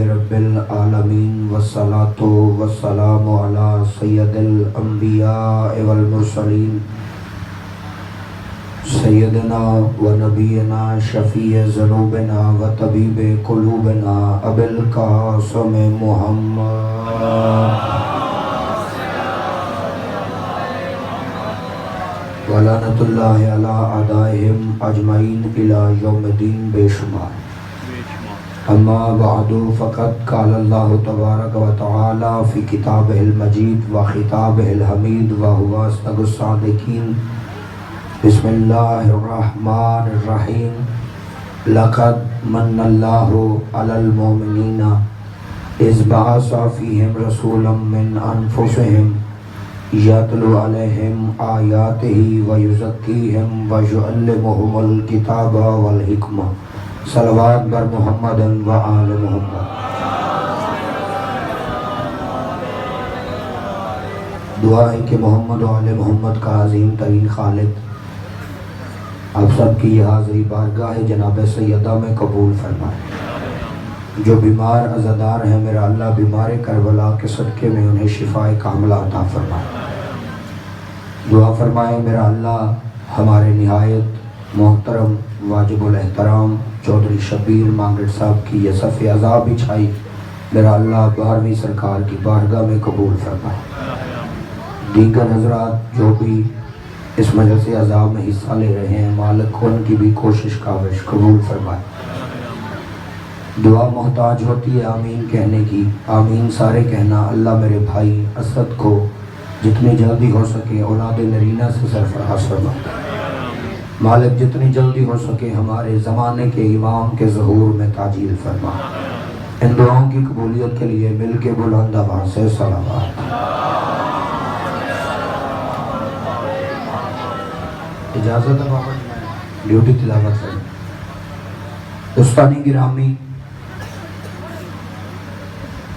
رب العالمین والصلاة والسلام علی سید الانبیاء والمرسلین سیدنا و نبینا شفیع ذنوبنا و طبیب قلوبنا ابی القاسم محمد ولعنۃ اللہ علی اعدائہم اجمعین الی یوم الدین بے شمار۔ اما بعد فقد قال اللہ تبارک و تعالی فی کتابہ المجید و خطابہ الحمید و هو اصدق الصادقین۔ بسم اللہ الرحمن الرحیم۔ لقد من اللہ علی المؤمنین اذ بعث فیہم رسولا من انفسہم یتلو علیہم آیاتہ ویزکیہم ویعلمہم الکتاب والحکمہ۔ صلوات بر محمد و آل محمد۔ دعا ہے کہ محمد و آل محمد کا عظیم ترین خالق آپ سب کی یہ حاضری بارگاہ جناب سیدہ میں قبول فرمائے۔ جو بیمار عزادار ہیں میرا اللہ بیمار کربلا کے صدقے میں انہیں شفاء کاملہ عطا فرمائے۔ دعا فرمائے میرا اللہ ہمارے نہایت محترم واجب الاحترام چودھری شبیر مانگڑ صاحب کی یہ صف عذاب بچھائی میرا اللہ 12ویں سرکار کی بارگاہ میں قبول فرمائے۔ دیگر حضرات جو بھی اس مجلس عذاب میں حصہ لے رہے ہیں مالک ان کی بھی کوشش کاوش قبول فرمائے۔ دعا محتاج ہوتی ہے آمین کہنے کی، آمین سارے کہنا۔ اللہ میرے بھائی اسد کو جتنی جلدی ہو سکے اولاد نرینہ سے سرفراز فرمائے۔ مالک جتنی جلدی ہو سکے ہمارے زمانے کے امام کے ظہور میں تعجیل فرما۔ ان دعاؤں کی قبولیت کے لیے مل کے بلند آواز سے صلوات۔ اجازت ہے بابا جی میں ڈیوٹی تلاوت کروں۔ دوستانی گرامی،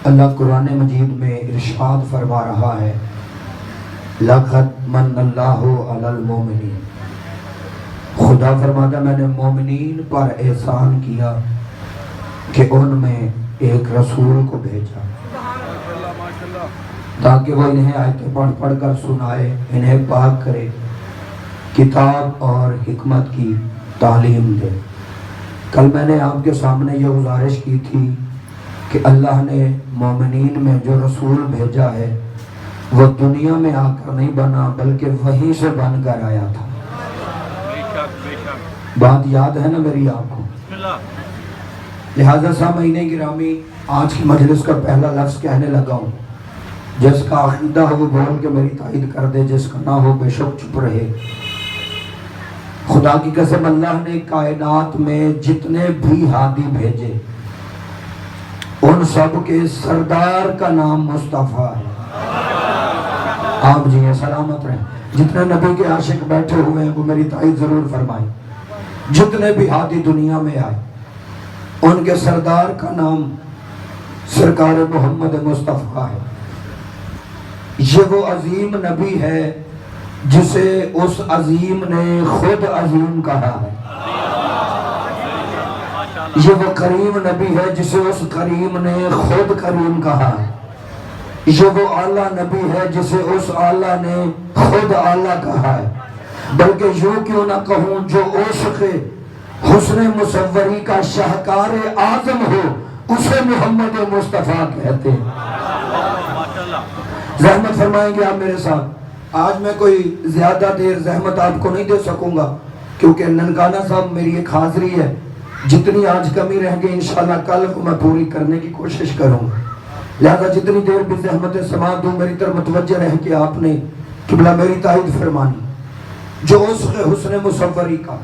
اللہ قرآن مجید میں ارشاد فرما رہا ہے لقد من اللہ علی المؤمنین۔ خدا فرماتا میں نے مومنین پر احسان کیا کہ ان میں ایک رسول کو بھیجا تاکہ وہ انہیں آیتیں پڑھ پڑھ کر سنائے، انہیں پاک کرے، کتاب اور حکمت کی تعلیم دے۔ کل میں نے آپ کے سامنے یہ گزارش کی تھی کہ اللہ نے مومنین میں جو رسول بھیجا ہے وہ دنیا میں آ کر نہیں بنا بلکہ وہیں سے بن کر آیا تھا۔ بات یاد ہے نا میری آپ کو؟ لہذا سامعین گرامی آج کی مجلس کا پہلا لفظ کہنے لگا ہوں، جس کا عقیدہ ہو وہ بول کے میری تائید کر دے، جس کا نہ ہو بے شک چپ رہے۔ خدا کی قسم اللہ نے کائنات میں جتنے بھی ہادی بھیجے ان سب کے سردار کا نام مصطفیٰ ہے۔ آپ جی سلامت رہیں۔ جتنے نبی کے عاشق بیٹھے ہوئے ہیں وہ میری تائید ضرور فرمائیں۔ جتنے بھی ہادی دنیا میں آئے ان کے سردار کا نام سرکار محمد مصطفیٰ ہے۔ یہ وہ عظیم نبی ہے جسے اس عظیم نے خود عظیم کہا ہے۔ یہ وہ کریم نبی ہے جسے اس کریم نے خود کریم کہا ہے۔ یہ وہ اعلیٰ نبی ہے جسے اس اعلیٰ نے خود اعلیٰ کہا ہے۔ بلکہ یوں کیوں نہ کہوں جو عشق حسن مصوری کا شاہکار اعظم ہو اسے محمد مصطفیٰ کہتے ہیں۔ زحمت فرمائیں گے آپ میرے ساتھ۔ آج میں کوئی زیادہ دیر زحمت آپ کو نہیں دے سکوں گا کیونکہ ننکانہ صاحب میری ایک حاضری ہے، جتنی آج کمی رہ گئی انشاءاللہ کل کو میں پوری کرنے کی کوشش کروں گا۔ لہذا جتنی دیر بھی زحمت سماعت دوں میری طرف متوجہ رہ کے آپ نے قبلہ میری تائید فرمانی۔ جو عشق حسن مصوری کا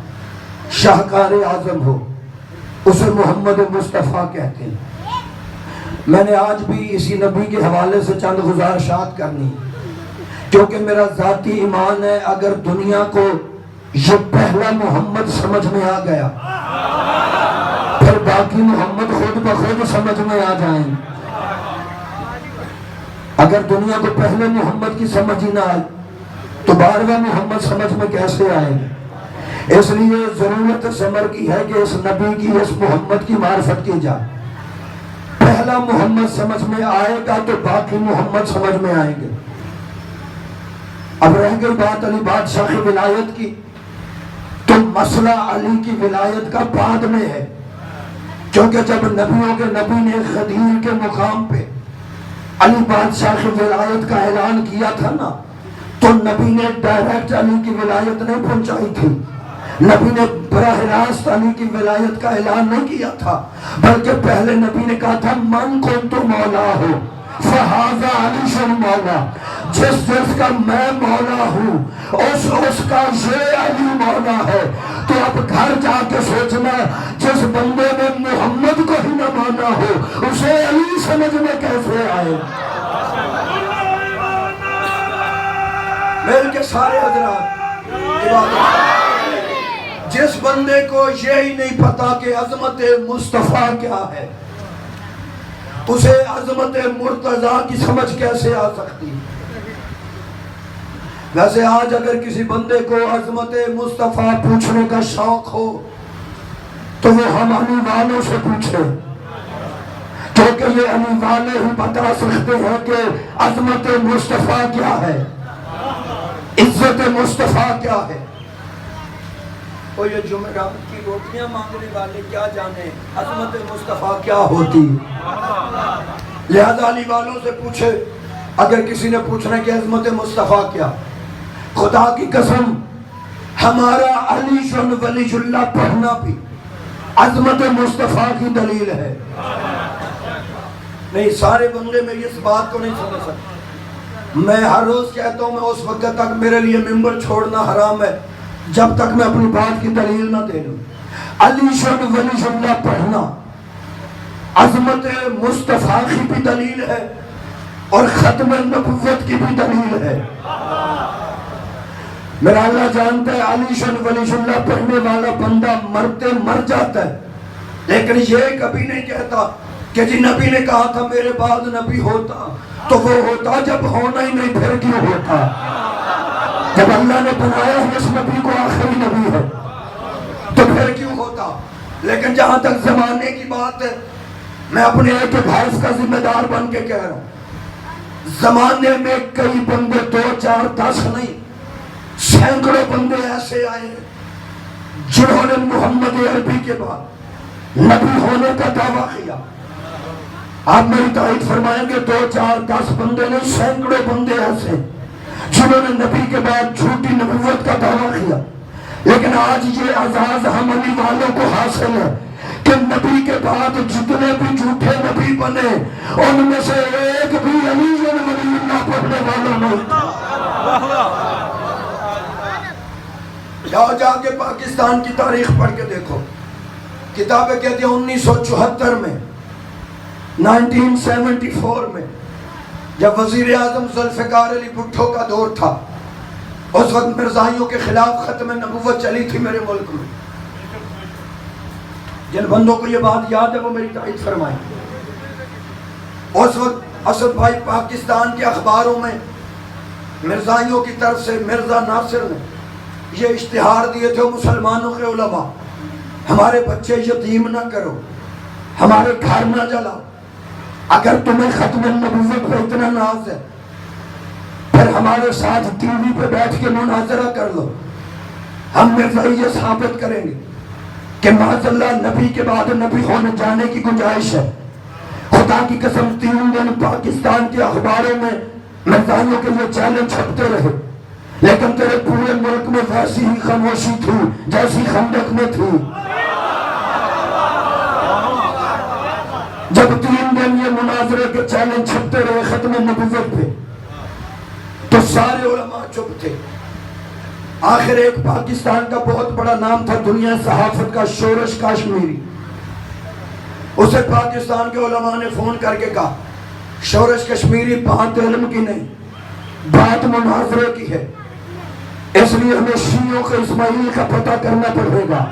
شاہکار اعظم ہو اسے محمد مصطفیٰ کہتے ہیں۔ میں نے آج بھی اسی نبی کے حوالے سے چند گزارشات کرنی کیونکہ میرا ذاتی ایمان ہے اگر دنیا کو یہ پہلا محمد سمجھ میں آ گیا پھر باقی محمد خود بخود سمجھ میں آ جائیں۔ اگر دنیا کو پہلے محمد کی سمجھ ہی نہ آئے تو 12واں محمد سمجھ میں کیسے آئے؟ اس لیے ضرورت سمر کی ہے کہ اس نبی کی اس محمد کی معرفت کی جائے۔ پہلا مسئلہ محمد سمجھ میں آئے گا تو باقی محمد سمجھ میں آئیں گے۔ اب رہ گئی بات علی بادشاہ کی ولایت کی، تو مسئلہ علی کی ولایت کا بعد میں ہے، کیونکہ جب نبیوں کے نبی نے غدیر کے مقام پہ علی بادشاہ کی ولایت کا اعلان کیا تھا نا، تو نبی نے ڈائریکٹ علی کی ولایت نہیں پہنچائی تھی، نبی نے براہ راست علی کی ولایت کا اعلان نہیں کیا تھا، بلکہ پہلے نبی نے کہا تھا من کنت مولا ہو فہذا علی شن مولا، جس کا میں مولا ہوں اس کا یہ علی مولا ہے۔ تو اب گھر جا کے سوچنا، جس بندے نے محمد کو ہی نہ مانا ہو اسے علی سمجھ میں کیسے آئے؟ مل کے سارے حضرات جس بندے کو یہی نہیں پتا کہ عظمت مصطفیٰ کیا ہے، اسے عظمت مرتضیٰ کی سمجھ کیسے آ سکتی؟ ویسے آج اگر کسی بندے کو عظمت مصطفیٰ پوچھنے کا شوق ہو تو وہ ہم علی والوں سے پوچھے، کیونکہ یہ علی والے ہی بتا سکتے ہیں کہ عظمت مصطفیٰ کیا ہے، عزت مصطفیٰ کیا ہے۔ وہ یہ جمعرات کی روٹیاں مانگنے والے کیا جانے عظمت مصطفیٰ کیا ہوتی؟ لہذا علی والوں سے پوچھے، اگر کسی نے پوچھنا کہ عظمت مصطفیٰ کیا، خدا کی قسم ہمارا علی شن ولی اللہ پڑھنا بھی عظمت مصطفیٰ کی دلیل ہے۔ نہیں، سارے بندے میری اس بات کو نہیں سمجھ سکتے۔ میں ہر روز کہتا ہوں، میں اس وقت تک میرے لیے ممبر چھوڑنا حرام ہے جب تک میں اپنی بات کی دلیل نہ دے لوں۔ علی شن ولی اللہ پڑھنا عظمت مصطفیٰ کی بھی دلیل ہے اور ختم نبوت کی بھی دلیل ہے۔ میرا اللہ جانتا ہے علی شن ولی اللہ پڑھنے والا بندہ مرتے مر جاتا ہے، لیکن یہ کبھی نہیں کہتا کہ جی نبی نے کہا تھا میرے بعد نبی ہوتا، تو وہ ہوتا جب ہونا ہی نہیں پھر کیوں ہوتا؟ جب اللہ نے بنایا ہے اس نبی کو آخری نبی ہے تو پھر کیوں ہوتا؟ لیکن جہاں تک زمانے کی بات ہے، میں اپنے ایک بھائیس کا ذمہ دار بن کے کہہ رہا ہوں، زمانے میں کئی بندے 2 4 10 نہیں، سینکڑوں بندے ایسے آئے ہیں جنہوں نے محمد عربی کے بعد نبی ہونے کا دعویٰ کیا۔ آپ میری تائید فرمائیں گے 2 4 10 بندے نہیں، سینکڑوں بندے ایسے جنہوں نے نبی کے بعد جھوٹی نبوت کا دعویٰ کیا، لیکن آج یہ اعزاز ہم علی والوں کو حاصل ہے کہ نبی کے بعد جتنے بھی جھوٹے نبی بنے ان میں سے ایک بھی علی ولی اللہ پڑھنے والا نہیں تھا۔ جاؤ جا کے پاکستان کی تاریخ پڑھ کے دیکھو، کتابیں کہتی ہیں 1974 میں 1974 میں جب وزیر اعظم ذوالفقار علی بھٹو کا دور تھا، اس وقت مرزائیوں کے خلاف ختم نبوت چلی تھی میرے ملک میں۔ جن بندوں کو یہ بات یاد ہے وہ میری تائید فرمائیں۔ اس وقت اسد بھائی پاکستان کے اخباروں میں مرزائیوں کی طرف سے مرزا ناصر نے یہ اشتہار دیے تھے مسلمانوں کے علماء، ہمارے بچے یتیم نہ کرو، ہمارے گھر نہ جلاؤ، اگر تمہیں ختم نبوت پہ اتنا ناز ہے پھر ہمارے ساتھ ٹی وی پہ بیٹھ کے مناظرہ کر لو، ہم مرزائی یہ ثابت کریں گے کہ معاذ اللہ نبی کے بعد نبی ہونے جانے کی گنجائش ہے۔ خدا کی قسم 3 دن پاکستان کے اخباروں میں مرزائیوں کے یہ چیلنج چھپتے رہے، لیکن تیرے پورے ملک میں ویسی ہی خاموشی تھی جیسی خندق میں تھی۔ جب 3 دن یہ مناظرے کے چیلنج چھپتے رہے ختم نبوت پہ تو سارے علماء چپ تھے۔ آخر ایک پاکستان کا بہت بڑا نام تھا دنیا صحافت کا، شورش کاشمیری، اسے پاکستان کے علماء نے فون کر کے کہا شورش کشمیری بات علم کی نہیں، بات مناظرے کی ہے، اس لیے ہمیں شیعوں کے اسماعیل کا پتہ کرنا پڑے گا۔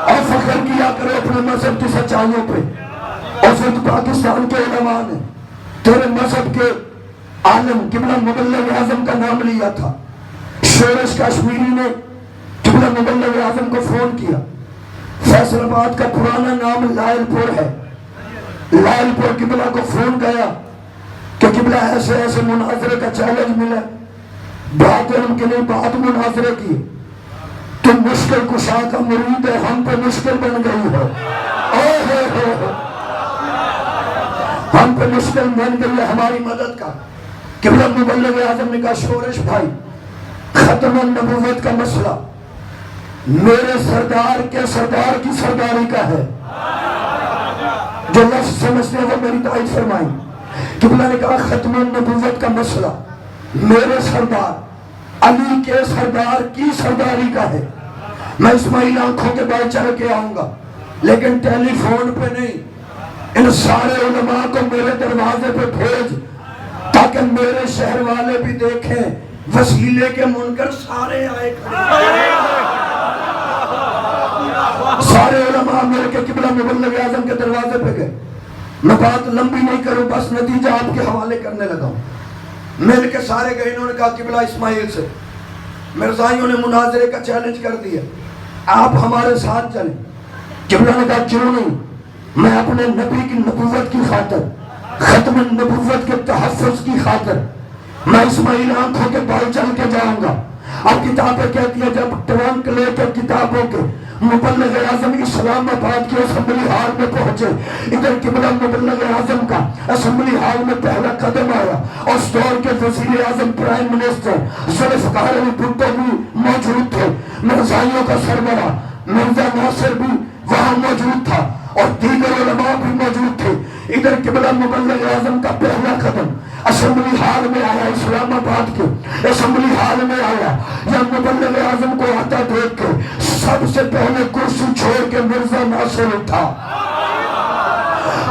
اور فخر کیا کرو اپنے مذہب کی سچائیوں پہ۔ اس وقت پاکستان کے علماء نے تیرے مذہب کے عالم قبلہ مبلغ اعظم کا نام لیا تھا۔ شورش کشمیری نے قبلہ مبلغ اعظم کو فون کیا، فیصل آباد کا پرانا نام لائل پور ہے، لال پور قبلہ کو فون گیا کہ قبلہ ایسے ایسے مناظرے کا چیلنج ملا، بات علم کے لیے بات مناظرے کی، تم مشکل کشا کا مرید ہے، ہم پہ مشکل بن گئی ہے، ہم پہ مشکل بن گئی ہے ہماری مدد کا۔ قبلہ مبلغ اعظم نے کہا شورش بھائی، ختم النبوت کا مسئلہ میرے سردار کے سردار کی سرداری کا ہے، جو لفظ سمجھتے ہیں وہ میری تائید فرمائیں۔ قبلہ نے کہا ختم النبوت کا مسئلہ میرے سردار علی کے سردار کی سرداری کا ہے، میں اسماعیل آنکھوں کے بال چڑھ کے آؤں گا، لیکن ٹیلی فون پہ نہیں، ان سارے علماء کو میرے دروازے پہ بھیج تاکہ میرے شہر والے بھی دیکھیں وسیلے کے منکر سارے آئے کھڑے، سارے علماء مل کے قبلہ مبلغ اعظم کے دروازے پہ گئے۔ میں بات لمبی نہیں کروں، بس نتیجہ آپ کے حوالے کرنے لگا ہوں۔ مل کے سارے گئے، انہوں نے کہا قبلہ اسماعیل سے مرزائیوں نے مناظرے کا چیلنج کر دیا، آپ ہمارے ساتھ چلیں۔ قبلہ نے کہا کیوں نہیں، میں اپنے نبی کی نبوت کی خاطر، ختم النبوت کے تحفظ کی خاطر میں اسماعیل آنکھوں کے بال چل کے جاؤں گا۔ اب کتابیں کہتی ہیں جب ٹرنک لے کر کتابوں کے مبلغ اعظم اسلام آباد کے اسمبلی ہال میں پہنچے، ادھر قبلہ مبلغ اعظم کا اسمبلی ہال میں پہلا قدم آیا، اور اس دور کے وزیر اعظم پرائم منسٹر ذوالفقار علی بھٹو بھی موجود تھے، مرزائیوں کا سربراہ مرزا ناصر بھی وہاں موجود تھا، اور دیگر علماء بھی موجود تھے۔ ادھر قبلہ مبلغ اعظم کا پہلا قدم اسمبلی ہال میں آیا، اسلام آباد کے اسمبلی ہال میں آیا۔ جب مبلغ اعظم کو آتا دیکھ کے سب سے پہلے کرسی چھوڑ کے مرزا ناصر اٹھا،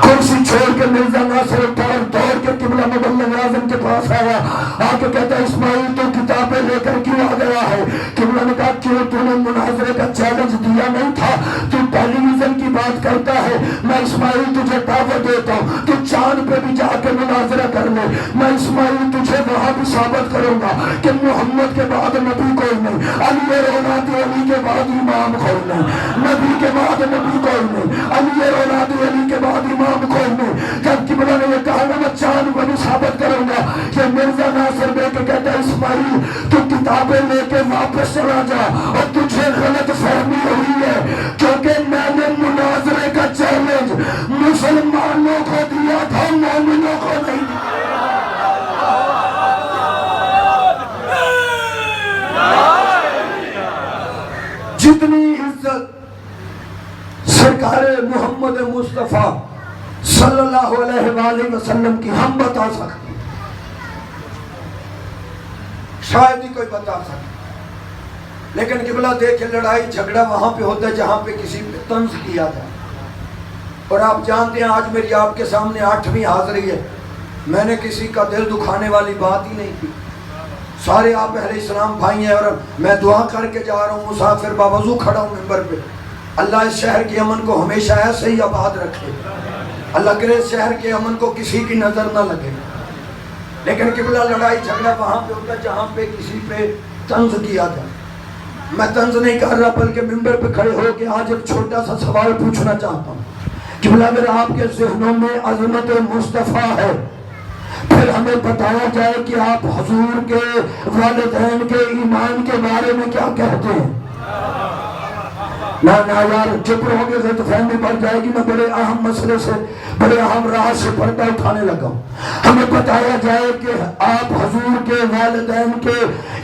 کرسی چھوڑ کے مرزا ناصر اٹھا اور دوڑ کے قبلہ مبلغ اعظم کے پاس آیا، آ کے کہتا ہے اسماعیل تو کتابیں لے کر کیوں آ گیا ہے؟ قبلہ نے کہا کیوں تو نے مناظرے کا چیلنج دیا نہیں تھا، تو ٹیلی ویژن کی بات کرتا ہے، میں اسماعیل تجھے دعوت دیتا ہوں، تو چاند پہ بھی جا کے مناظرہ کر لے، میں اسماعیل تجھے وہاں بھی ثابت کروں گا کہ محمد کے بعد نبی کوئی نہیں، علی اولاد علی کے بعد امام کوئی نہیں، نبی کے بعد نبی کوئی نہیں، علی اولاد علی کے بعد امام کوئی نہیں۔ جب قبلہ نے یہ کہا میں چاند کو بھی ثابت کروں گا، یہ مرزا ناصر بے کے کہتا ہے اسماعیل تو کتابیں لے کے واپس چلا جا، اور تجھے غلط فہمی ہوئی ہے، کیونکہ میں نے مناظرے کا چیلنج مسلمانوں کو دیا تھا، مومنوں کو نہیں دیا۔ جتنی عزت سرکار محمد مصطفیٰ صلی اللہ علیہ وآلہ وسلم کی ہم بتا سکتے، شاید ہی کوئی بتا سکتے، لیکن قبلہ دیکھے لڑائی جھگڑا وہاں پہ ہوتا ہے جہاں پہ کسی پہ طنز کیا جائے۔ اور آپ جانتے ہیں آج میری آپ کے سامنے 8ویں حاضری ہے، میں نے کسی کا دل دکھانے والی بات ہی نہیں کی، سارے آپ اہل اسلام بھائی ہیں، اور میں دعا کر کے جا رہا ہوں، مسافر باوضو کھڑا ہوں ممبر پہ، اللہ اس شہر کے امن کو ہمیشہ ایسے ہی آباد رکھے، اللہ کرے اس شہر کے امن کو کسی کی نظر نہ لگے۔ لیکن قبلہ لڑائی جھگڑا وہاں پہ ہوتا ہے جہاں پہ کسی پہ طنز کیا جائے۔ میں طنز نہیں کر رہا بلکہ ممبر پہ کھڑے ہو کے آج ایک چھوٹا سا سوال پوچھنا چاہتا ہوں۔ قبلہ اگر آپ کے ذہنوں میں عظمت مصطفیٰ ہے، پھر ہمیں بتایا جائے کہ آپ حضور کے والدین کے ایمان کے بارے میں کیا کہتے ہیں۔ نہ یار چپ رہو گے غلط فہمی بڑھ جائے گی، میں بڑے اہم مسئلے سے بڑے اہم راز سے پردہ اٹھانے لگا ہوں۔ ہمیں بتایا جائے کہ آپ حضور کے والدین کے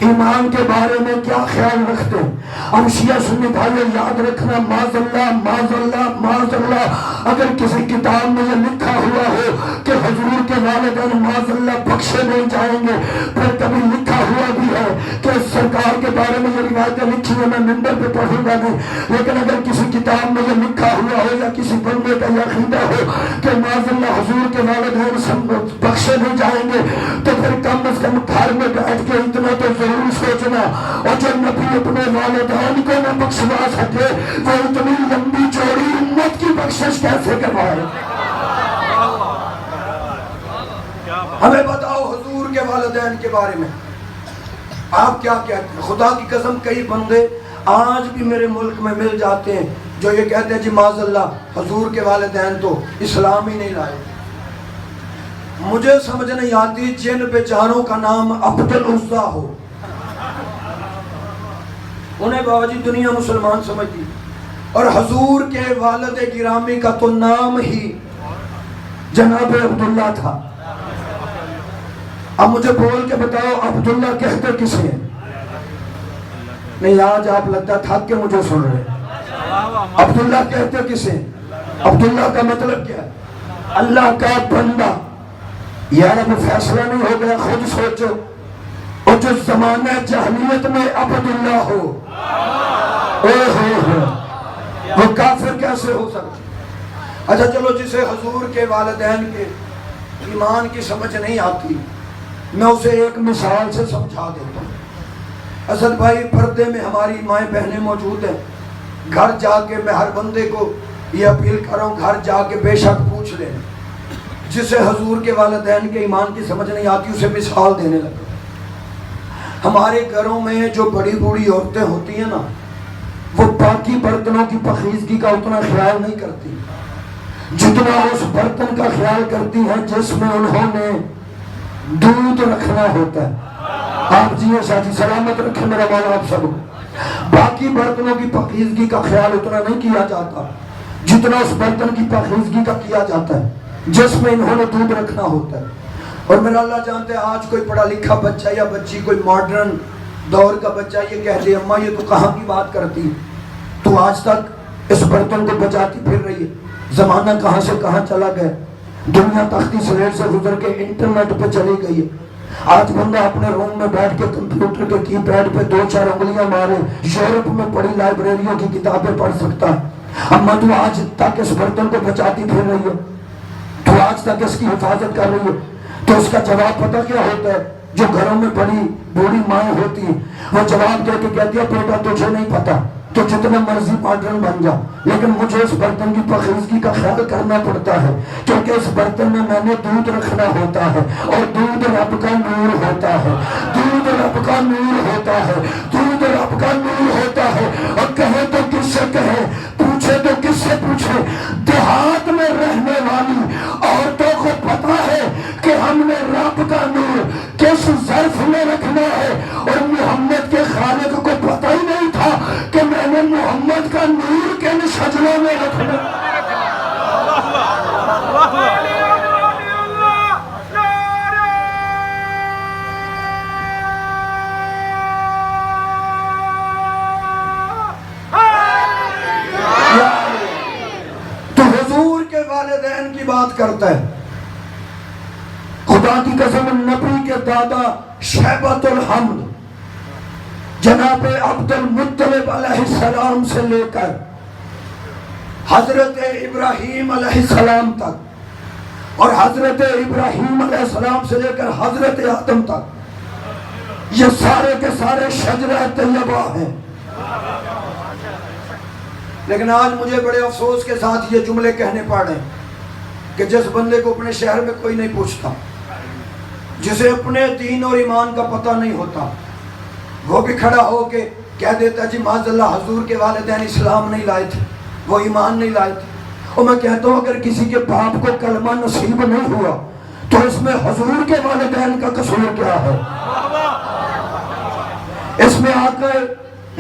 ایمان کے بارے میں کیا خیال رکھتے ہیں۔ ہم شیعہ سنی بھائی یاد رکھنا، معاذ اللہ معاذ اللہ معاذ اللہ، اگر کسی کتاب میں یہ لکھا ہوا ہو کہ حضور کے والدین معاذ اللہ بخشے نہیں جائیں گے، پھر کبھی لکھا ہوا بھی ہے کہ سرکار کے بارے میں یہ روایتیں لکھی ہیں، میں ممبر پہ پڑھوں گا نہیں، لیکن اگر کسی کتاب میں یہ لکھا ہوا ہو یا کسی بندے کا یہ عقیدہ ہو کہ معاذ اللہ حضور کے والدین بخشے نہیں جائیں گے، تو پھر کم از کم گھر میں بیٹھ کے اتنا تو ضرور سوچنا، اور جو نبی اپنے والدین کو نہ بخشوا سکے وہ اتنی لمبی چوڑی امت کی بخشش کیسے کروائے۔ ہمیں بتاؤ حضور کے والدین کے بارے میں آپ کیا کہتے ہیں؟ خدا کی قسم کئی بندے آج بھی میرے ملک میں مل جاتے ہیں جو یہ کہتے ہیں جی معاذ اللہ حضور کے والدین تو اسلام ہی نہیں لائے. مجھے سمجھ نہیں آتی جن بیچاروں کا نام عبد العزیٰ ہو انہیں بابا جی دنیا مسلمان سمجھتی، اور حضور کے والد گرامی کا تو نام ہی جناب عبداللہ تھا. اب مجھے بول کے بتاؤ عبداللہ کہتے کسے ہیں؟ نہیں آج آپ لگتا تھک کے مجھے سن رہے ہیں. عبداللہ کہتے کسے ہیں؟ عبداللہ کا مطلب کیا ہے؟ اللہ کا بندہ. یار اب فیصلہ نہیں ہو گیا، خود سوچو. اور جو زمانہ جاہلیت میں عبداللہ ہو وہ کافر کیسے ہو سکتا؟ اچھا چلو جسے حضور کے والدین کے ایمان کی سمجھ نہیں آتی میں اسے ایک مثال سے سمجھا دیتا ہوں. اسد بھائی پردے میں ہماری مائیں بہنیں موجود ہیں. گھر جا کے میں ہر بندے کو یہ اپیل کر رہا ہوں، گھر جا کے بے شک پوچھ لیں جسے حضور کے والدین کے ایمان کی سمجھ نہیں آتی اسے مثال دینے لگا. ہمارے گھروں میں جو بڑی بوڑھی عورتیں ہوتی ہیں نا وہ باقی برتنوں کی پاکیزگی کا اتنا خیال نہیں کرتی جتنا اس برتن کا خیال کرتی ہیں جس میں انہوں نے دودھ رکھنا ہوتا ہے. آپ جی شاہ سلامت رکھیں میرا مولا آپ سب. باقی برتنوں کی پاکیزگی کا خیال اتنا نہیں کیا جاتا جتنا اس برتن کی پاکیزگی کا کیا جاتا ہے جس میں انہوں نے دودھ رکھنا ہوتا ہے. اور میرا اللہ جانتے ہیں آج کوئی پڑھا لکھا بچہ یا بچی کوئی ماڈرن دور کا بچہ یہ کہہ دے اماں یہ تو کہاں کی بات کرتی تو آج تک اس برتن کو بچاتی پھر رہی ہے. زمانہ کہاں سے کہاں چلا گیا. دنیا تختی سلیٹ سے گزر کے انٹرنیٹ پہ چلی گئی ہے. آج بندہ اپنے روم میں بیٹھ کے کمپیوٹر کے کی پیڈ پہ 2-4 انگلیاں مارے یورپ میں پڑی لائبریریوں کی کتابیں پڑھ سکتا ہے. اماں تو آج تک اس برتن کو بچاتی پھر رہی ہے، تو آج تک اس کی حفاظت کر رہی ہے. تو اس کا جواب پتہ کیا ہوتا ہے؟ جو گھروں میں بڑی بوڑھی مائیں ہوتی ہیں وہ جواب دے کے کہتی ہے بیٹا تجھے نہیں پتا تو جتنا مرضی ماڈرن بن جا لیکن مجھے اس برتن کی پاکیزگی کا خیال کرنا پڑتا ہے کیونکہ اس برتن میں نے دودھ رکھنا ہوتا ہے اور دودھ رب کا نور ہوتا ہے. دودھ رب کا نور ہوتا ہے. دودھ رب کا نور ہوتا ہے. اور کہے تو کس سے کہے، پوچھے تو کس سے پوچھے. دیہات میں رہنے والی عورتوں کو پتا ہے کہ ہم نے رب کا نور کس ظرف میں رکھنا ہے، اور محمد کے خالق کو پتہ ہی نہیں تھا کہ میں نے محمد کا نور کن شجروں میں رکھنا. تو حضور کے والدین کی بات کرتا ہے. خدا کی قسم نبی کے دادا شیبۃ الحمد جناب عبد المطلب علیہ السلام سے لے کر حضرت ابراہیم علیہ السلام تک اور حضرت ابراہیم علیہ السلام سے لے کر حضرت آدم تک یہ سارے کے سارے شجرہ طیبہ ہیں. لیکن آج مجھے بڑے افسوس کے ساتھ یہ جملے کہنے پڑ رہے ہیں کہ جس بندے کو اپنے شہر میں کوئی نہیں پوچھتا، جسے اپنے دین اور ایمان کا پتہ نہیں ہوتا، وہ بھی کھڑا ہو کے کہہ دیتا جی معاذ اللہ حضور کے والدین اسلام نہیں لائے تھے، وہ ایمان نہیں لائے تھے. اور میں کہتا ہوں اگر کسی کے باپ کو کلمہ نصیب نہیں ہوا تو اس میں حضور کے والدین کا قصور کیا ہے؟ اس میں آقا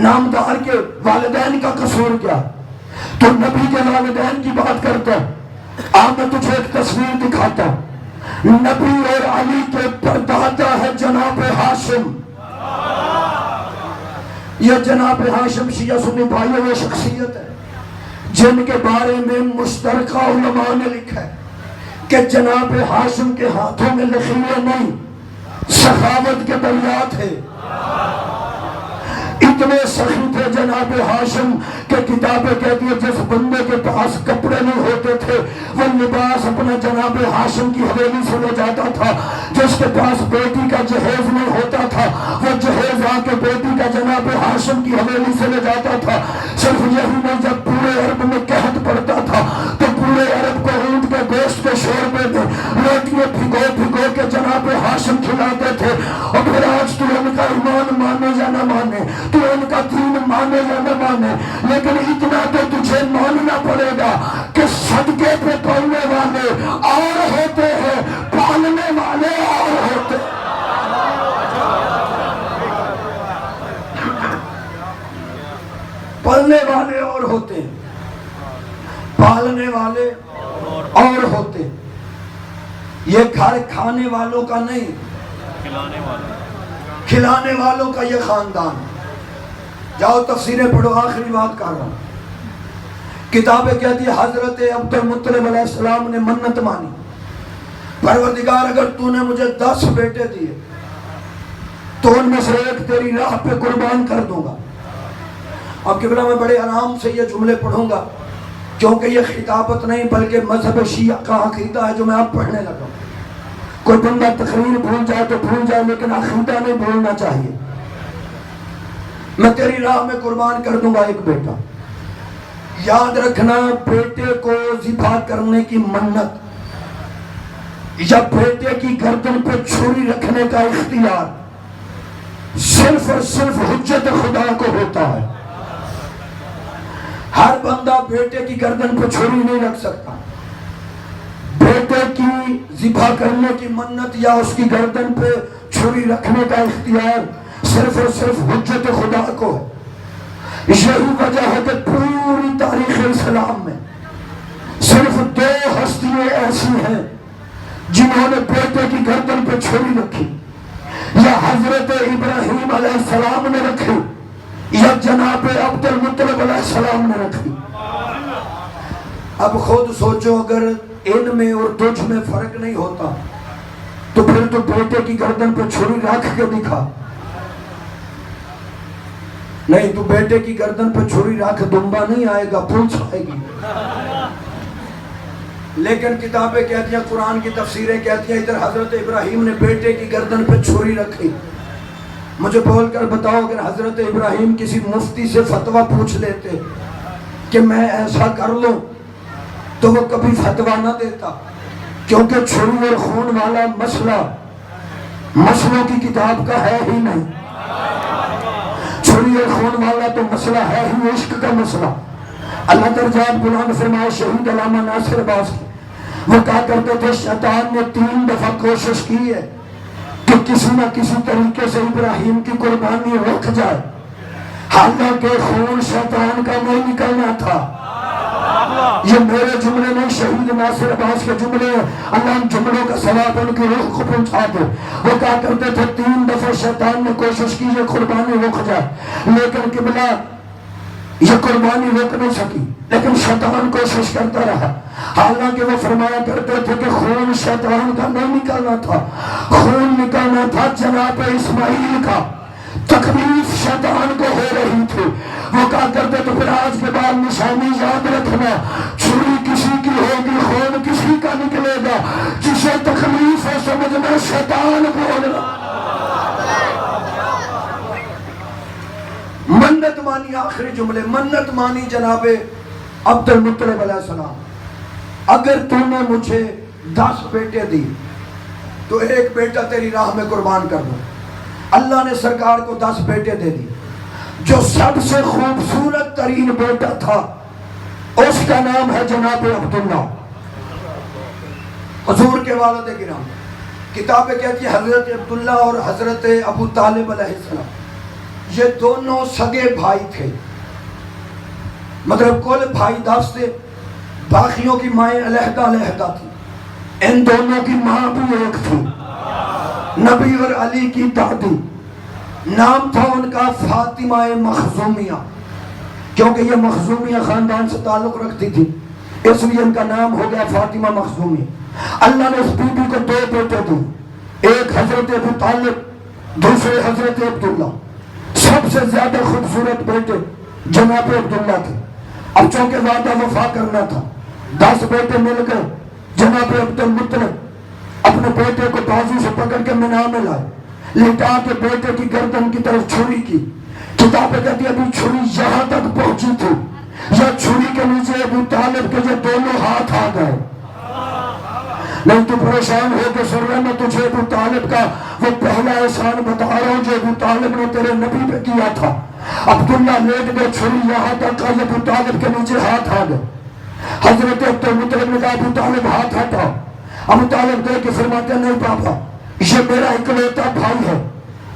نامدار کے والدین کا قصور کیا؟ تو نبی کے والدین کی بات کرتا آج میں تجھے ایک تصویر دکھاتا ہوں. نبی اور علی کے پردادا ہے جناب ہاشم. یہ جناب ہاشم شیعہ سنی بھائی وہ شخصیت ہے جن کے بارے میں مشترکہ علماء نے لکھا ہے کہ جناب ہاشم کے ہاتھوں میں لکیریں نہیں سخاوت کے دریا تھے. اتنے سخی تھے جناب ہاشم کہ کتابیں کہتی ہیں جس بندے کے پاس کپڑے نہیں ہوتے تھے وہ لباس اپنا جناب ہاشم کی حویلی سے لے جاتا تھا. جس کے پاس بیٹی کا جہیز نہیں ہوتا تھا وہ جہیز آ کے بیٹی کا جناب ہاشم کی حویلی سے لے جاتا تھا. صرف یہی نہیں، جب پورے عرب میں قحط پڑتا تھا تو پورے عرب کو اونٹ کے گوشت کے شوربے میں روٹیاں بھگو بھگو کے جناب ہاشم کھلاتے تھے. اور پھر آج تو ان کا ایمان مانے یا نہ مانے، تو ان کا دین مانے یا نہ مانے، لیکن اتنا تو تجھے اسے ماننا پڑے گا کہ صدقے پہ پڑھنے والے اور ہوتے ہیں، پالنے والے اور ہوتے ہیں۔ پالنے والے اور ہوتے ہیں، پالنے والے اور ہوتے ہیں۔ یہ گھر کھانے والوں کا نہیں، کھلانے والوں کا یہ خاندان۔ جاؤ تفسیریں پڑھو، آخری بات کر رہا ہوں۔ کتابیں کہتی ہے حضرت عبد المطلب علیہ السلام نے منت مانی، پروردگار اگر تو نے مجھے 10 بیٹے دیے تو ان میں سے ایک تیری راہ پہ قربان کر دوں گا۔ اب قبلہ میں بڑے آرام سے یہ جملے پڑھوں گا کیونکہ یہ خطابت نہیں بلکہ مذہب شیعہ کا عقیدہ ہے جو میں اب پڑھنے لگا ہوں۔ کوئی بندہ تقریر بھول جائے تو بھول جائے لیکن عقیدہ نہیں بھولنا چاہیے۔ میں تیری راہ میں قربان کر دوں گا ایک بیٹا۔ یاد رکھنا، بیٹے کو ذبح کرنے کی منت یا بیٹے کی گردن پہ چھری رکھنے کا اختیار صرف اور صرف حجت خدا کو ہوتا ہے۔ ہر بندہ بیٹے کی گردن پہ چھری نہیں رکھ سکتا۔ بیٹے کی ذبح کرنے کی منت یا اس کی گردن پہ چھری رکھنے کا اختیار صرف اور صرف حجت خدا کو ہے۔ یہی وجہ ہے کہ پوری تاریخ اسلام میں صرف 2 ہستیاں ایسی ہیں جنہوں نے بیٹے کی گردن پہ چھری رکھی، یا حضرت ابراہیم علیہ السلام نے رکھی یا جناب عبد المطلب علیہ السلام نے رکھی۔ اب خود سوچو، اگر ان میں اور تجھ میں فرق نہیں ہوتا تو پھر تو بیٹے کی گردن پہ چھری رکھ کے دکھا۔ نہیں، تو بیٹے کی گردن پہ چھری رکھ، دمبا نہیں آئے گا، پوچھ آئے گی۔ لیکن کتابیں کہتی ہیں، قرآن کی تفسیریں کہتی ہیں ادھر حضرت ابراہیم نے بیٹے کی گردن پہ چھری رکھی۔ مجھے بول کر بتاؤ، اگر حضرت ابراہیم کسی مفتی سے فتویٰ پوچھ لیتے کہ میں ایسا کر لوں تو وہ کبھی فتویٰ نہ دیتا، کیونکہ چھری اور خون والا مسئلہ مسئلوں کی کتاب کا ہے ہی نہیں۔ چھری اور خون والا تو مسئلہ ہے ہی عشق کا مسئلہ۔ اللہ درجات بلند فرمائے شہید علامہ ناصر عباس کی، وہ کہا کرتے تھے شیطان نے 3 دفعہ کوشش کی ہے کہ کسی نہ کسی طریقے سے ابراہیم کی قربانی رک جائے، حالانکہ خون شیطان کا نہیں نکلنا تھا۔ یہ میرے جملے نہیں، شہید ناصر عباس کے جملے ہیں، اللہ ان جملوں کا ثواب ان کی روح کو پہنچا دے۔ وہ کہا کرتے تھے 3 دفعہ شیطان نے کوشش کی یہ قربانی رک جائے، لیکن قبلہ یہ قربانی روک نہیں سکی، لیکن شیطان کوشش کرتا رہا۔ حالانکہ وہ فرمایا کرتے تھے کہ خون شیطان کا نہیں نکلنا تھا، خون نکلنا تھا جناب اسماعیل کا۔ تکلیف شیطان کو ہو رہی تھی۔ وہ کہا کرتے تو پھر آج کے بعد نشانی یاد رکھنا، چھری کسی کی ہوگی، خون کسی کا نکلے گا، جسے تکلیف ہے سمجھنا شیطان بولنا۔ منت مانی، آخری جملے، منت مانی جناب عبد المطلب علیہ السلام، اگر تو نے مجھے 10 بیٹے دی تو ایک بیٹا تیری راہ میں قربان کر دوں۔ اللہ نے سرکار کو 10 بیٹے دے دی۔ جو سب سے خوبصورت ترین بیٹا تھا اس کا نام ہے جناب عبداللہ، حضور کے والد گرامی۔ کتابیں کہتی ہیں حضرت عبداللہ اور حضرت ابو طالب علیہ السلام یہ دونوں سگے بھائی تھے، مطلب کل بھائی 10 تھے، باقیوں کی مائیں علیحدہ علیحدہ تھی۔ ان دونوں کی ماں بھی ایک تھی، نبی اور علی کی دادی، نام تھا ان کا فاطمہ مخزومیہ، کیونکہ یہ مخزومیہ خاندان سے تعلق رکھتی تھی اس لیے ان کا نام ہو گیا فاطمہ مخزومیہ۔ اللہ نے اس بی بی کو 2 بیٹے دی، ایک حضرت ابو طالب، دوسرے حضرت عبداللہ۔ سب سے زیادہ خوبصورت بیٹے جناب عبداللہ تھے۔ اب چونکہ وعدہ وفا کرنا تھا، 10 بیٹے مل گئے، جناب عبد المطلب اپنے بیٹے کو بازو سے پکڑ کے مینا میں لائے، لٹا کے بیٹے کی گردن کی طرف چھری کی۔ کتابیں کہتی ابھی چھری یہاں تک پہنچی تھی یا چھری کے نیچے ابو طالب کے جو دونوں ہاتھ آ گئے۔ نہیں تو پریشان ہو کے سن رہا، میں تجھے ابو طالب کا وہ پہلا احسان بتا رہا ہوں جو ابو طالب نے تیرے نبی پہ کیا تھا۔ عبداللہ لیٹ گئے، چھری یہاں تک کہ ابو طالب کے نیچے ہاتھ آ گئے۔ حضرت عبدالمطلب نے کہا ابو طالب ہاتھ ہٹاؤ۔ ابو طالب دیکھ کے فرماتے ہیں نہیں بابا، یہ میرا اکلوتا بھائی ہے،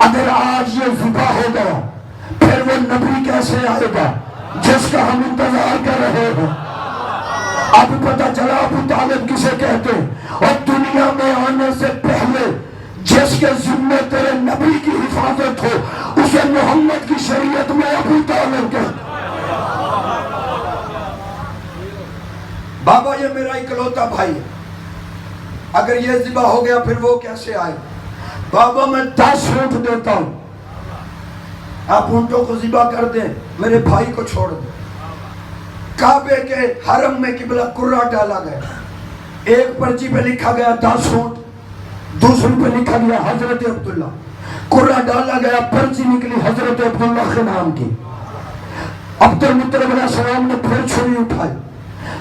اگر آج یہ ذبح ہو گیا پھر وہ نبی کیسے آئے گا جس کا ہم انتظار کر رہے ہیں۔ اب پتہ چلا ابو طالب کسے کہتے ہیں، اور دنیا میں آنے سے پہلے جس کے ذمے تیرے نبی کی حفاظت ہو اسے محمد کی شریعت میں ابو طالب کہتے ہیں۔ بابا یہ میرا اکلوتا بھائی ہے، اگر یہ ذبح ہو گیا پھر وہ کیسے آئے؟ بابا میں 10 اونٹ دیتا ہوں، آپ اونٹوں کو ذبح کر دیں، میرے بھائی کو چھوڑ دیں۔ کعبے کے حرم میں قبلہ قرہ ڈالا گیا، ایک پرچی پہ لکھا گیا 10 اونٹ، دوسری پہ لکھا گیا حضرت عبداللہ، قرہ ڈالا گیا، پرچی نکلی حضرت عبداللہ کے نام کی۔ عبدالمطلب علیہ السلام نے پھر چھری اٹھائی،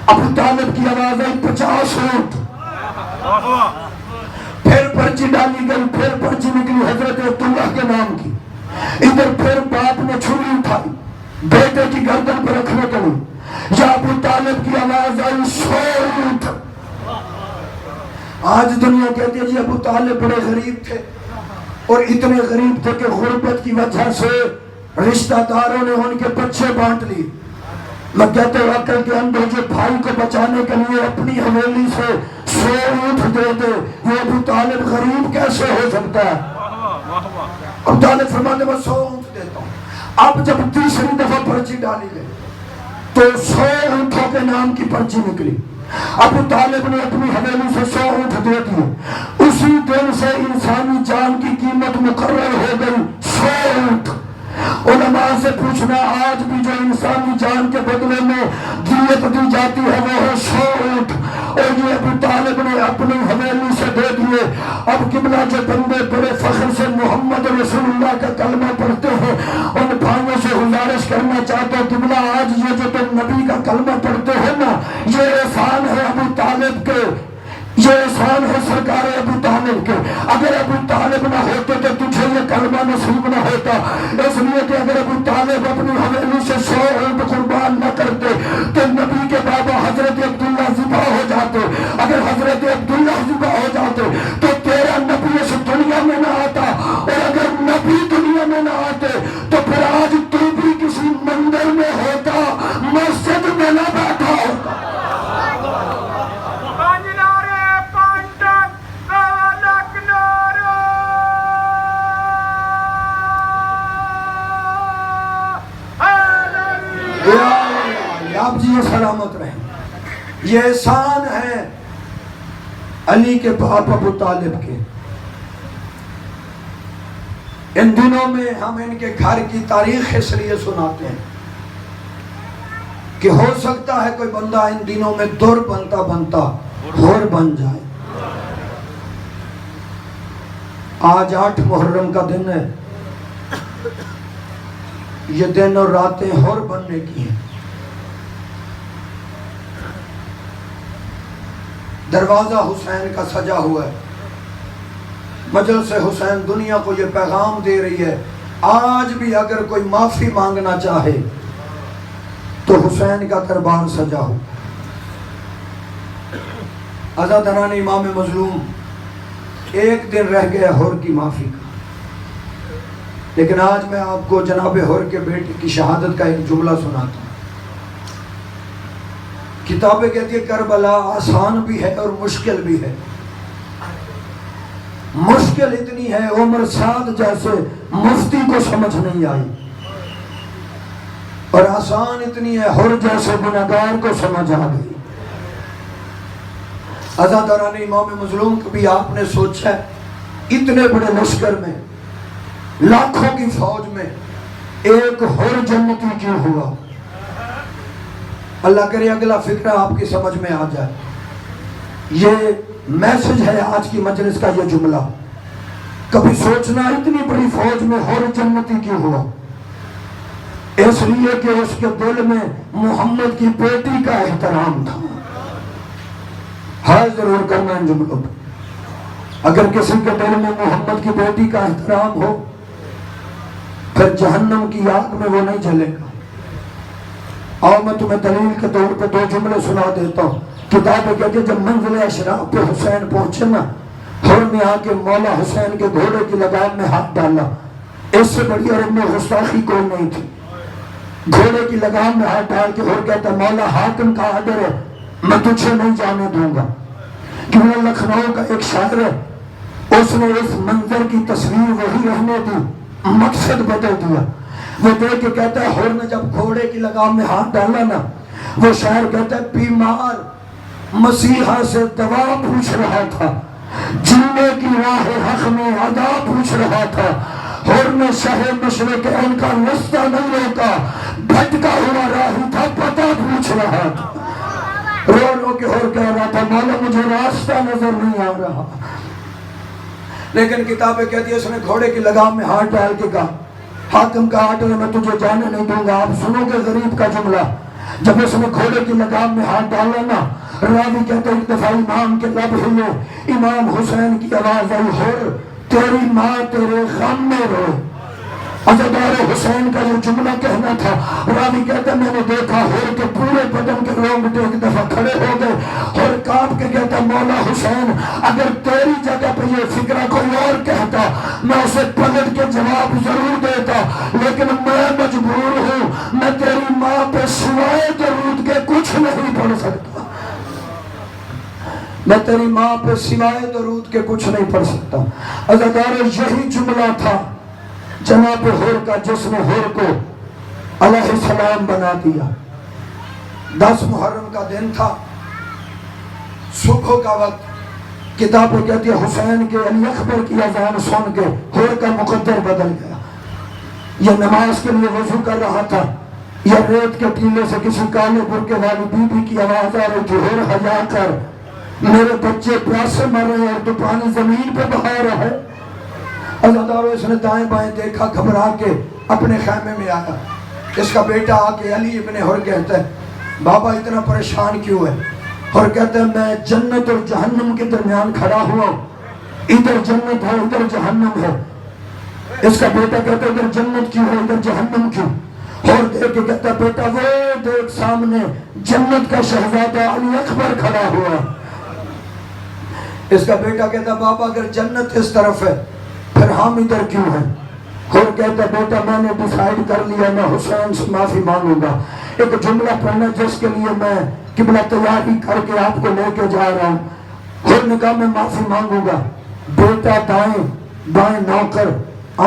ابو طالب کی آواز آئی 50 اونٹ، پھر پرچی ڈالی گئی، پھر پرچی نکلی حضرت عبداللہ کے نام کی۔ ادھر پھر باپ نے چھری اٹھائی بیٹے کی گردن پر رکھنے کے لیے، یا ابو طالب کی آواز آئی 100 اونٹ۔ آج دنیا کہتی ہے جی ابو طالب بڑے غریب تھے، اور اتنے غریب تھے کہ غربت کی وجہ سے رشتہ داروں نے ان کے بچے بانٹ لیے۔ میں کہتے ہوں عقل کے اندر جو بھائی کو بچانے کے لیے اپنی حویلی سے 100 اونٹ دے دے، یہ ابو طالب غریب کیسے ہو سکتا ہے؟ ابو طالب فرماتے میں 100 اونٹ دیتا ہوں۔ اب جب تیسری دفعہ پرچی ڈالی گئی تو 100 اونٹوں کے نام کی پرچی نکلی، ابو طالب نے اپنی حویلی سے 100 اونٹ دے دیے۔ اسی دن سے انسانی جان کی قیمت مقرر ہو گئی 100 اونٹ۔ علماء سے پوچھنا آج بھی جو انسانی جان کے بدلے میں دیت دی جاتی ہے وہ ہے 100 اونٹ، اور یہ ابو طالب نے اپنی حویلی سے دے دیے۔ اب قبلہ جو بندے بڑے فخر سے محمد رسول اللہ کا کلمہ پڑھتے ہیں ان بھائیوں سے گزارش کرنا چاہتا ہوں، قبلہ آج یہ جو تم نبی کا کلمہ پڑھتے ہو نا، یہ احسان ہے ابو طالب کے، یہ احسان ہے سرکار ابو طالب کے۔ اگر ابو طالب نہ ہوتے تو تجھے یہ کلمہ نصیب نہ ہوتا، اس لیے کہ اگر ابو طالب اپنی حویلی سے 100 اونٹ قربان نہ کرتے تو نبی کے بابا حضرت عبداللہ ذبح ہو جاتے۔ اگر حضرت عبداللہ ذبح ہو جاتے تو تیرا نبی اس دنیا میں نہ آتا، اور اگر نبی دنیا میں نہ آتے تو پھر آج تو بھی کسی مندر میں ہوتا، مسجد میں نہ بیٹھا ہوتا۔ آپ جی یہ سلامت رہیں، یہ احسان ہے علی کے باپ ابو طالب کے۔ ان دنوں میں ہم ان کے گھر کی تاریخ اس لیے سناتے ہیں کہ ہو سکتا ہے کوئی بندہ ان دنوں میں دور بنتا بنتا ہور بن جائے۔ آج 8 محرم کا دن ہے، یہ دن اور راتیں ہور بننے کی ہیں۔ دروازہ حسین کا سجا ہوا ہے، مجلس حسین دنیا کو یہ پیغام دے رہی ہے آج بھی اگر کوئی معافی مانگنا چاہے تو حسین کا دربار سجا ہو۔ عزاداران امام مظلوم، ایک دن رہ گیا ہور کی معافی کا، لیکن آج میں آپ کو جناب ہور کے بیٹے کی شہادت کا ایک جملہ سناتا ہوں۔ کتابیں کہتی ہے کربلا آسان بھی ہے اور مشکل بھی ہے۔ مشکل اتنی ہے عمر سعد جیسے مفتی کو سمجھ نہیں آئی، اور آسان اتنی ہے حر جیسے گنہگار کو سمجھ آ گئی۔ عزاداران امام مظلوم کبھی آپ نے سوچا ہے اتنے بڑے لشکر میں، لاکھوں کی فوج میں ایک حر جنتی کیوں ہوا؟ اللہ کرے اگلا فکرہ آپ کی سمجھ میں آ جائے۔ یہ میسج ہے آج کی مجلس کا، یہ جملہ کبھی سوچنا اتنی بڑی فوج میں حور جنتی کیوں ہوا؟ اس لیے کہ اس کے دل میں محمد کی بیٹی کا احترام تھا۔ ہاں ضرور کرنا ان جملوں پہ. اگر کسی کے دل میں محمد کی بیٹی کا احترام ہو پھر جہنم کی آگ میں وہ نہیں جلے گا. اور میں تمہیں دلیل کے طور پہ 2 جملے سنا دیتا ہوں. کتابیں کہتی ہے جب منزل اشراف پہ حسین پہنچے نا، ہر میں آ کے مولا حسین کے گھوڑے کی لگام میں ہاتھ ڈالا. اس سے بڑی عرب میں گستاخی کوئی نہیں تھی. گھوڑے کی لگام میں ہاتھ ڈال کے اور کہتا مولا حاکم کا آرڈر ہے، میں تجھے نہیں جانے دوں گا. کیونکہ لکھنؤ کا ایک شاعر ہے، اس نے اس منظر کی تصویر وہی رہنے دی، مقصد بدل دیا. وہ دیکھ کے کہتا ہے ہور نے جب گھوڑے کی لگام میں ہاتھ ڈالا نا، وہ شاعر کہتا ہے بیمار مسیحا سے دوا پوچھ رہا تھا، جینے کی راہ حق میں ادا پوچھ رہا تھا. ہور نے شاہ مشرق ان کا رستہ نہیں روکا، بھٹکا ہوا راہی تھا پتہ پوچھ رہا تھا. رو رو کے اور کہہ رہا تھا مولا مجھے راستہ نظر نہیں آ رہا. لیکن کتابیں کہتی ہے اس نے گھوڑے کی لگام میں ہاتھ ڈال کے کہا حاکم کا آرڈر میں تجھے جانے نہیں دوں گا. آپ سنو گے غریب کا جملہ. جب اس نے گھوڑے کی لگام میں ہاتھ ڈالا نا، راوی کہتے ایک دفعہ امام کے لب ہوئے، امام حسین کی آواز آئی ہور تیری ماں تیرے غم میں روئے. عزادار حسین کا یہ جملہ کہنا تھا. راوی کہتا میں نے دیکھا ہور کے پورے بدن کے رونگٹے ایک دفعہ کھڑے ہو گئے اور کانپ کے کہتا مولا حسین اگر تیری جگہ پہ یہ فکرہ کوئی اور کہتا میں اسے پلٹ کے جواب ضرور دیتا، لیکن میں مجبور ہوں، میں تیری ماں پہ سوائے درود کے کچھ نہیں پڑھ سکتا. میں تیری ماں پہ سوائے درود کے کچھ نہیں پڑھ سکتا. عزادار یہی جملہ تھا جناب ہور کا جس نے ہور کو علیہ السلام بنا دیا. 10 محرم کا دن تھا، صبح کا وقت. کتابیں کہتی ہے حسین کے علی اکبر کی اذان سن کے ہور کا مقدر بدل گیا. یہ نماز کے لیے وضو کر رہا تھا، یہ ریت کے ٹیلے سے کسی کالے برقے والی بی بی کی آواز آ رہی تھی ہور حیا کر، میرے بچے پیاسے مر رہے ہیں اور تو پانی زمین پہ بہا رہا ہے. عزادارو اس نے دائیں بائیں دیکھا، گھبرا کے اپنے خیمے میں آیا. اس کا بیٹا آ کے علی ابن ہور کہتا ہے بابا اتنا پریشان کیوں ہے؟ اور کہتا ہے میں جنت اور جہنم کے درمیان کھڑا ہوا ہوں، ادھر جنت ہے ادھر جہنم ہے. اس کا بیٹا کہتا ہے ادھر جنت کیوں ہے ادھر جہنم کیوں؟ اور دیکھ کے کہتا ہے بیٹا وہ دیکھ سامنے جنت کا شہزادہ علی اکبر کھڑا ہوا. اس کا بیٹا کہتا ہے بابا اگر جنت اس طرف ہے پھر ہم ادھر کیوں ہیں؟ اور کہتا بیٹا میں نے ڈیسائیڈ کر لیا میں حسین سے معافی مانگوں گا. ایک جملہ پڑھنا جس کے لیے میں قبلہ تیاری کر کے آپ کو لے کے جا رہا ہوں. اور نے کہا میں معافی مانگوں گا. بیٹا دائیں بائیں نوکر،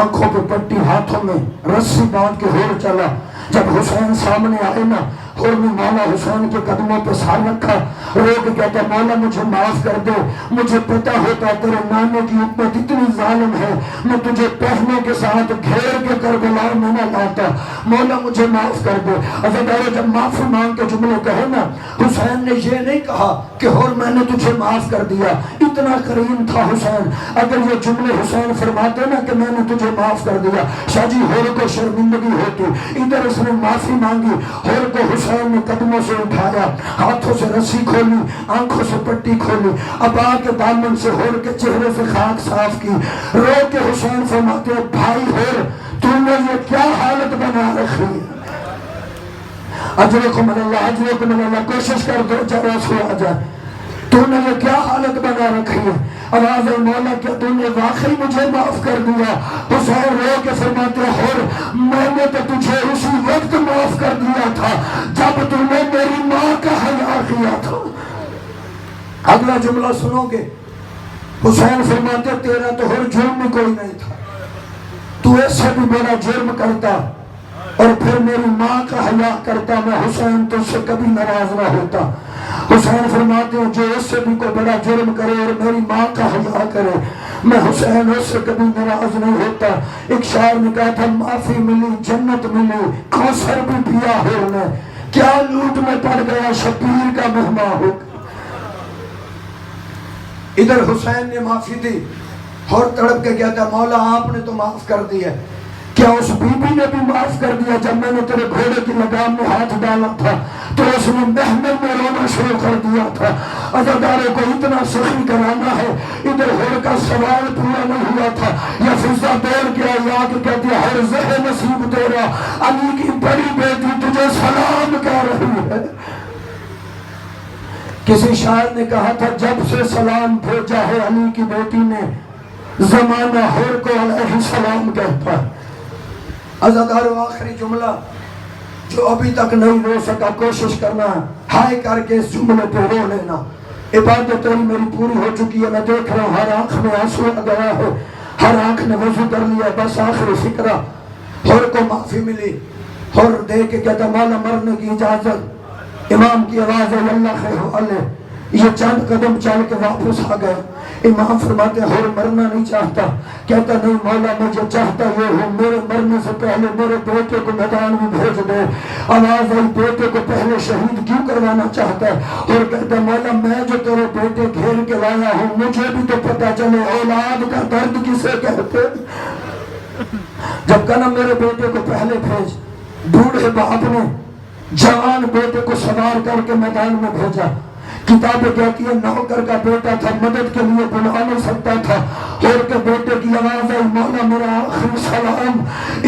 آنکھوں پہ پٹی، ہاتھوں میں رسی باندھ کے ہور چلا. جب حسین سامنے آئے نا، ہور نے مولا حسین کے قدموں پہ سر رکھا، رو کے کہتا مولا مجھے معاف کر دے، مجھے پتہ ہوتا تیرے نانے کی امت اتنی ظالم ہے، میں تجھے پہنوں کے ساتھ گھیر کے کربلا میں نہ لاتا، مولا مجھے معاف کر دے. عزادارو جب معافی مانگ کے جملے کہے نا، حسین نے یہ نہیں کہا کہ ہور میں نے تجھے معاف کر دیا. اتنا کریم تھا حسین. اگر یہ جملے حسین فرماتے نا کہ میں نے تجھے معاف کر دیا، شاہ جی ہور کو شرمندگی ہوتی. ادھر اس نے معافی مانگی، ہور کو حسین نے قدموں سے اٹھایا، ہاتھوں سے رسی کھولی، آنکھوں سے پٹی کھولی، ابا کے دامن سے ہور کے چہرے سے خاک صاف کی. رو کے حسین فرماتے بھائی ہور تم نے یہ کیا حالت بنا رکھی ہے؟ اجرکم اللہ اجرکم اللہ، کوشش کر دو چارہ سو آ جائے. تو نے یہ کیا حالت بنا رکھی ہے؟ آواز مولا کیا تو نے واقعی مجھے معاف کر دیا؟ حسین رو کے فرماتے ہور میں نے تو تجھے اسی وقت معاف کر دیا تھا جب تم نے میری ماں کا حیا کیا تھا. اگلا جملہ سنو گے. حسین فرماتے تیرا تو ہر جرم میں کوئی نہیں تھا، تو اس سے بھی بڑا جرم کرتا اور پھر میری ماں کا حیا کرتا، میں حسین تو سے کبھی ناراض نہ ہوتا. حسین فرماتے ہیں جو اس سے بھی کوئی بڑا جرم کرے اور میری ماں کا حیا کرے، میں حسین اس سے کبھی ناراض نہیں ہوتا. ایک شاعر نے کہا تھا معافی ملی جنت ملی کوثر بھی پیا ہور نے، کیا لوٹ میں پڑ گیا شبیر کا مہمان ہو. ادھر حسین نے معافی دی اور تڑپ کے کہتا مولا آپ نے تو معاف کر دی ہے، کیا اس بیوی نے بھی معاف کر دیا جب میں نے تیرے گھوڑے کی لگام میں ہاتھ ڈالا تھا تو اس نے محمل میں رونا شروع کر دیا تھا؟ عزاداروں کو اتنا سخی کرانا ہے، ادھر ہر کا سوال پورا نہیں ہوا تھا، یا فضا دوڑ کے آئی آ کے کہتی ہے ہر زہ نصیب تیرا، علی کی بڑی بیٹی تجھے سلام کہہ رہی ہے۔ کسی شاعر نے کہا تھا جب سے سلام بھیجا ہے علی کی بیٹی نے، زمانہ ہر کو علیہ السلام کہتا ہے۔ عزاداروں آخری جملہ جو ابھی تک نہیں رو سکا، کوشش کرنا ہائے کر کے اس جملے پہ رو لینا۔ عبادت تیری میری پوری ہو چکی ہے، میں دیکھ رہا ہوں ہر آنکھ میں آنسو آ گیا ہے، ہر آنکھ نے وضو کر لیا، بس آخری فکرہ ہر کو معافی ملی۔ ہر دے کے کہتا مولا مرنے کی اجازت، امام کی آواز ہے اللہ خیر علیہ، یہ چند قدم چل کے واپس آ گئے۔ امام فرماتے ہیں ہر مرنا نہیں چاہتا، کہتا نہیں مولا مجھے چاہتا یہ ہوں میرے مرنے سے پہلے میرے بیٹے کو میدان میں بھیج دے۔ آواز آئی بیٹے کو پہلے شہید کیوں کروانا چاہتا ہے؟ اور کہتا مولا میں جو تیرے بیٹے گھیر کے لایا ہوں مجھے بھی تو پتہ چلے اولاد کا درد کسے کہتے۔ جب کہنا میرے بیٹے کو پہلے بھیج، بوڑھے باپ نے جوان بیٹے کو سوار کر کے میدان میں بھیجا۔ کتابیں کہتی ہے نوکر کا بیٹا تھا، مدد کے لیے بلا نہیں سکتا تھا، ہور کے بیٹے کی آواز آئی مولا میرا آخری سلام۔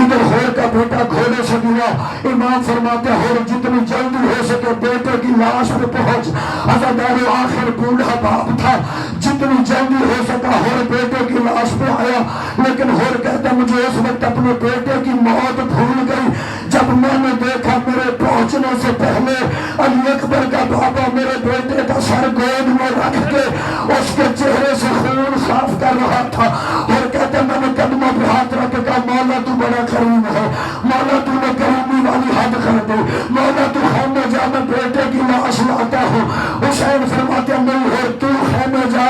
ادھر ہور کا بیٹا گھوڑے سے گرا، امام فرماتے ہور جتنی جلدی ہو سکے بیٹے کی لاش پہ پہنچ۔ عزادارو آخر بوڑھا باپ تھا، جتنی جلدی ہو سکا ہور بیٹے کی لاش پہ آیا، لیکن ہور کہتا مجھے اس وقت اپنے بیٹے کی موت بھول گئی جب میں نے دیکھا میرے پہنچنے سے پہلے علی اکبر کا بابا میرے بیٹے کا سر گود میں رکھ کے اس کے چہرے سے خون صاف کر رہا تھا۔ اور کہتے میں نے قدموں پہ ہاتھ رکھ کے کہا مولا تو بڑا کریم ہے، مولا تو نے کریمی والی حد کر دی، مولا تو خیمے جا میں بیٹے کی لاش لاتا ہوں۔ حسین فرماتے نہیں ہے تو خیمے جا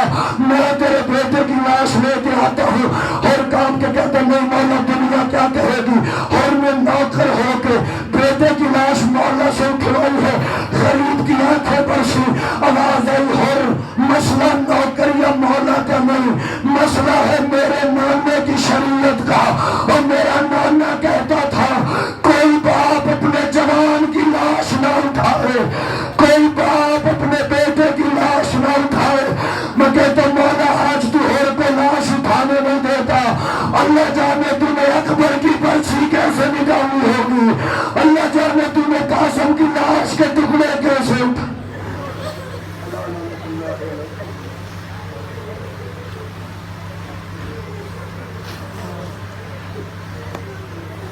میں تیرے بیٹے کی لاش لے کے آتا ہوں۔ اور کام کے کہتے نہیں مولا دنیا کیا کہے گی، اور میں نوکر ہو کے بیٹے کی لاش مولا سے اٹھوائی ہے، غریب کی آنکھیں برسی۔ آواز آئی ہر مسئلہ نوکر یا مولا کا نہیں، مسئلہ ہے میرے نانے کی شریعت کا۔ اور میرا نانا کہتا تھا کوئی باپ اپنے جوان کی لاش نہ اٹھائے، کوئی باپ اپنے بیٹے کی لاش نہ اٹھائے۔ میں کہتا مولا آج تو ہر کو لاش اٹھانے نہیں دیتا، اللہ جانے